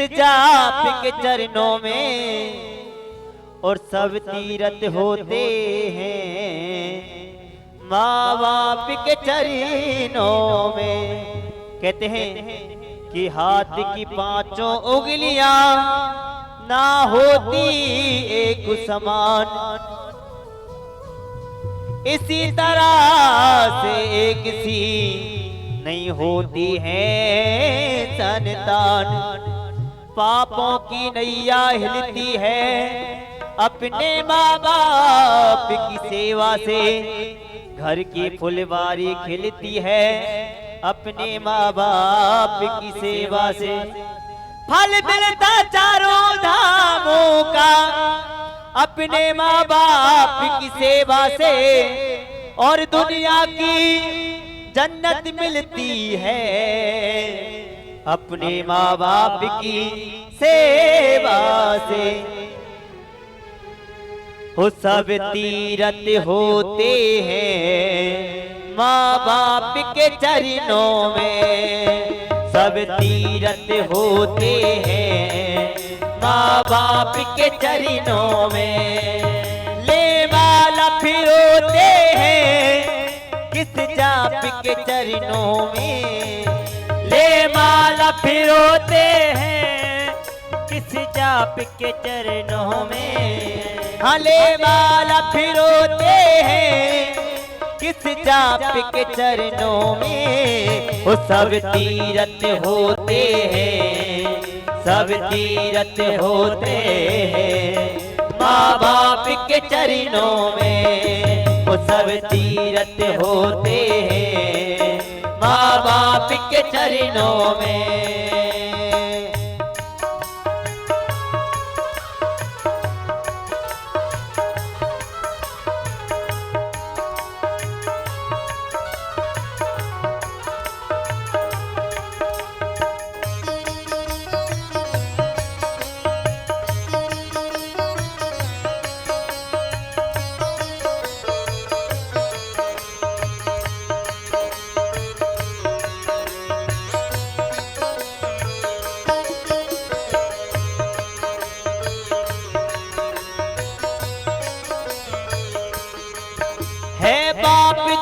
जाप के चरणों में और सब तीरथ होते हैं माँ बाप के चरणों में। कहते हैं कि हाथ की पांचों उंगलियां ना होती एक समान, इसी तरह से एक सी नहीं होती है संतान। पापों की नैया हिलती है अपने माँ बाप की सेवा से, घर की फुलवारी खिलती है अपने माँ बाप की सेवा से। फल मिलता चारों धामों का अपने माँ बाप की सेवा से, और दुनिया की जन्नत मिलती है अपने माँ बाप की सेवा से। वो सब तीरथ होते हैं माँ बाप के चरणों में, सब तीरथ होते हैं माँ बाप के चरणों में। ले माला फिरोते हैं किस जाप के चरणों में, ले माला फिरोते हैं किस जाप के चरणों में। हाँ ले माला फिरोते हैं किस जाप के चरणों में। वो सब तीरथ होते हैं, सब तीरथ होते हैं माँ बाप के चरणों में। वो सब तीरथ होते हैं माँ बाप के चरणों में।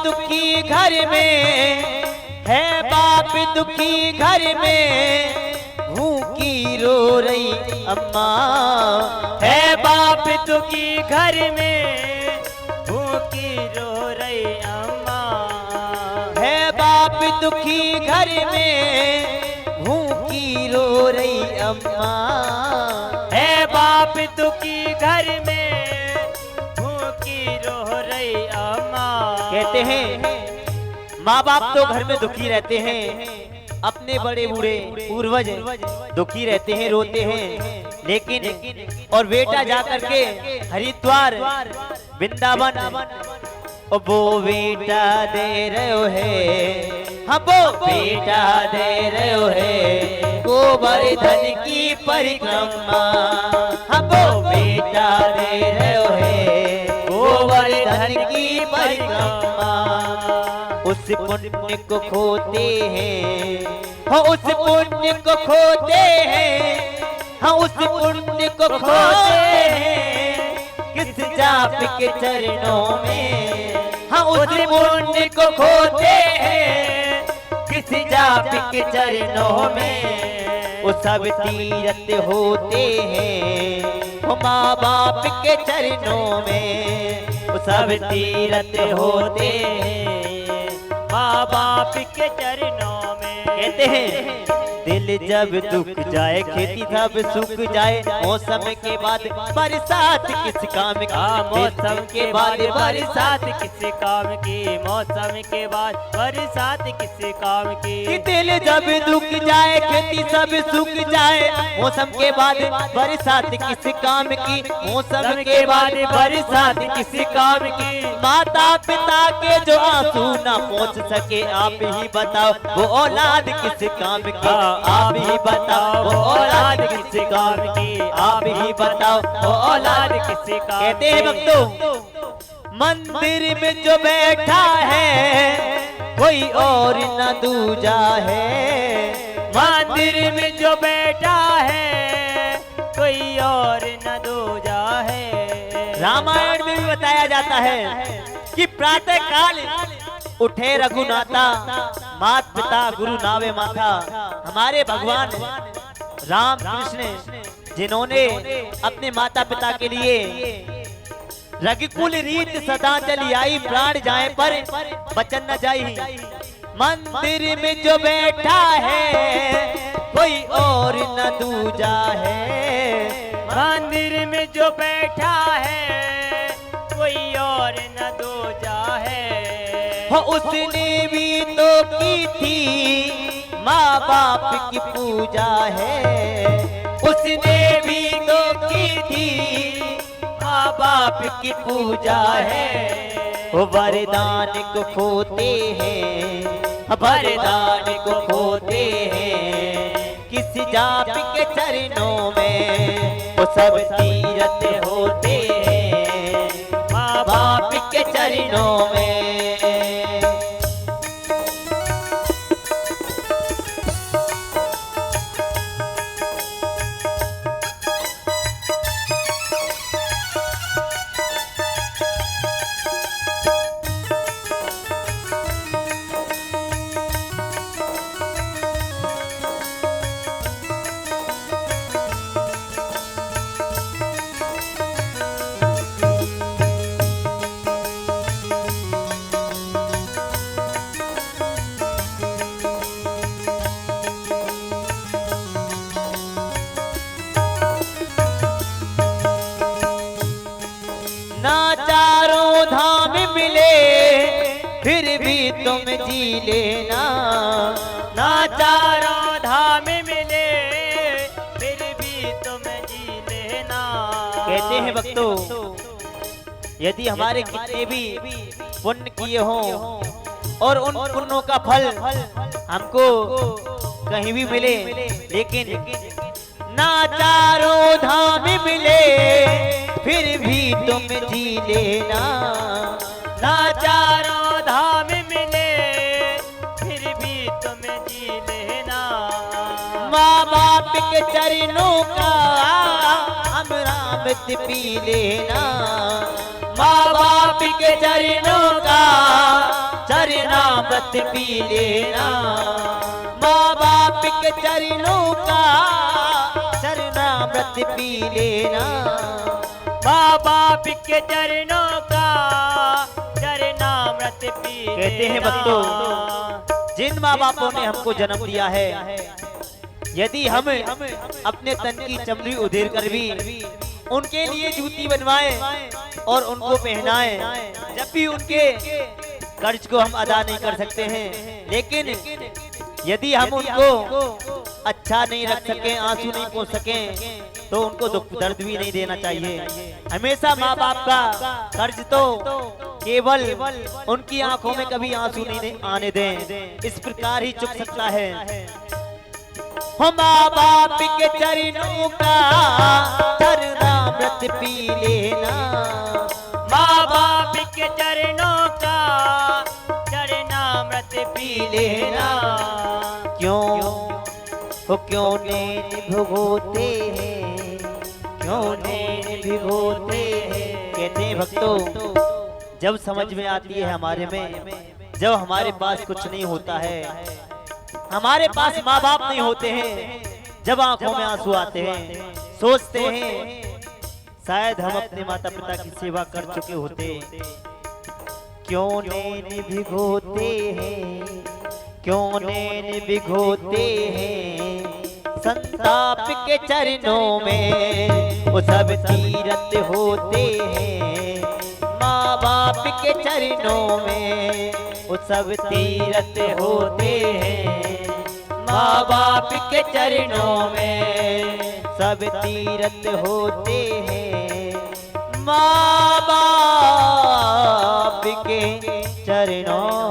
दुखी घर में है बाप, दुखी घर में भूखी रो रही अम्मा। है बाप दुखी घर में भूखी रो रही अम्मा। है बाप दुखी घर में भूखी रो रही अम्मा। है बाप दुखी घर में कहते हैं माँ बाप तो घर में दुखी रहते हैं, अपने बड़े बूढ़े पूर्वज दुखी रहते हैं, रोते हैं, लेकिन और बेटा जाकर के हरिद्वार वृंदावन वो बेटा दे रहे है, हम वो बेटा दे रहे है गोवर्धन की परिक्रमा। हम वो बेटा दे रहे है गोवर्धन की परिक्रमा। उस पुण्य को खोते हैं, हाँ उस पुण्य को खोते हैं, हाँ उस पुण्य को खोते हैं किस जाप के चरणों में। हाँ उस पुण्य को खोते हैं किस जाप के चरणों में। वो सब तीरथ होते हैं वो माँ बाप के चरणों में। वो सब तीरथ होते हैं माँ बाप के चरणों में। कहते हैं दिल जब दुख जाए खेती सब सूख जाए, मौसम के बाद बरसात किस काम की। मौसम के बाद बरसात किस काम की, मौसम के बाद बरसात किस काम की। दिल जब दुख जाए खेती सब सूख जाए, मौसम के बाद बरसात किस काम की, मौसम के बाद बरसात किस काम की। माता पिता के जो आंसू ना पहुँच सके आप ही बताओ वो औलाद किस काम की। आप ही बताओ वो औलाद किस काम की, आप ही बताओ वो औलाद किस काम। कहते हैं भक्तों मंदिर में जो बैठा है कोई और न दूजा है। मंदिर मंदिर में जो बैठा है कोई और न दूजा है। रामायण में भी बताया जाता है कि प्रातः काल उठे रघुनाथा, मात पिता गुरु नावे माथा। हमारे भगवान राम कृष्ण जिन्होंने अपने माता पिता के लिए रघुकुल रीत सदा चली आई, प्राण जाए पर बचन न जाई। मंदिर में जो बैठा है कोई और न दूजा है। मंदिर में जो बैठा है कोई और न दूजा है। हो उसने भी तो की थी माँ बाप की पूजा है। उसने भी तो की थी माँ बाप की पूजा है। वो वरदान को खोते हैं, वरदान को खोते हैं। किस जाप के चरणों में वो सब तीरथ होते हैं, माँ बाप के चरणों में। ना चारों धाम मिले फिर भी तुम जी लेना। ना चारों धाम मिले फिर भी तुम जी लेना। कहते हैं भक्तों, यदि हमारे कितने भी पुण्य किए हों और उन पुण्यों का फल हमको कहीं भी मिले, लेकिन ना चारों धाम मिले फिर भी तुम जी लेना। ना चारों धाम मिले फिर भी तुम जी लेना। माँ बाप के चरणों का अमृत पी लेना। माँ बाप के चरणों का चरणामृत पी लेना। माँ बाप के चरणों का चरणामृत पी लेना। माँ बाप के चरणों का चरणामृत पी लेना। कहते हैं भक्तों, जिन माँ बापों ने हमको जन्म दिया है, यदि हम अपने तन की चमड़ी उधेर कर भी उनके लिए जूती बनवाएं और उनको पहनाएं, जब भी उनके कर्ज को हम अदा नहीं कर सकते हैं, लेकिन यदि हम उनको अच्छा नहीं रख सके, आंसू नहीं पोंछ सके, तो उनको दुख दर्द भी नहीं देना चाहिए। हमेशा माँ बाप का कर्ज तो केवल उनकी आंखों में कभी आंसू नहीं आने दें, इस प्रकार ही चुक सकता है। हम माँ बाप के चरणों का चरणामृत पी लेना। माँ बाप के चरणों का चरणामृत पी लेना। क्यों हो क्यों नैन भिगोते हैं, क्यों नैन भिगोते हैं। कहते हैं भक्तों, जब समझ में आती है हमारे में, जब हमारे पास कुछ नहीं होता है, हमारे पास माँ बाप नहीं होते हैं, जब आंखों में आंसू आते हैं, सोचते हैं शायद हम अपने माता पिता की सेवा कर चुके होते। क्यों नैन भिगोते हैं, क्यों नैन भिगोते हैं। संताप के चरणों में वो सब तीरथ होते हैं। माँ बाप के चरणों में वो सब तीरथ होते हैं। माँ बाप के चरणों में सब तीरथ होते हैं। माँ बाप के चरणों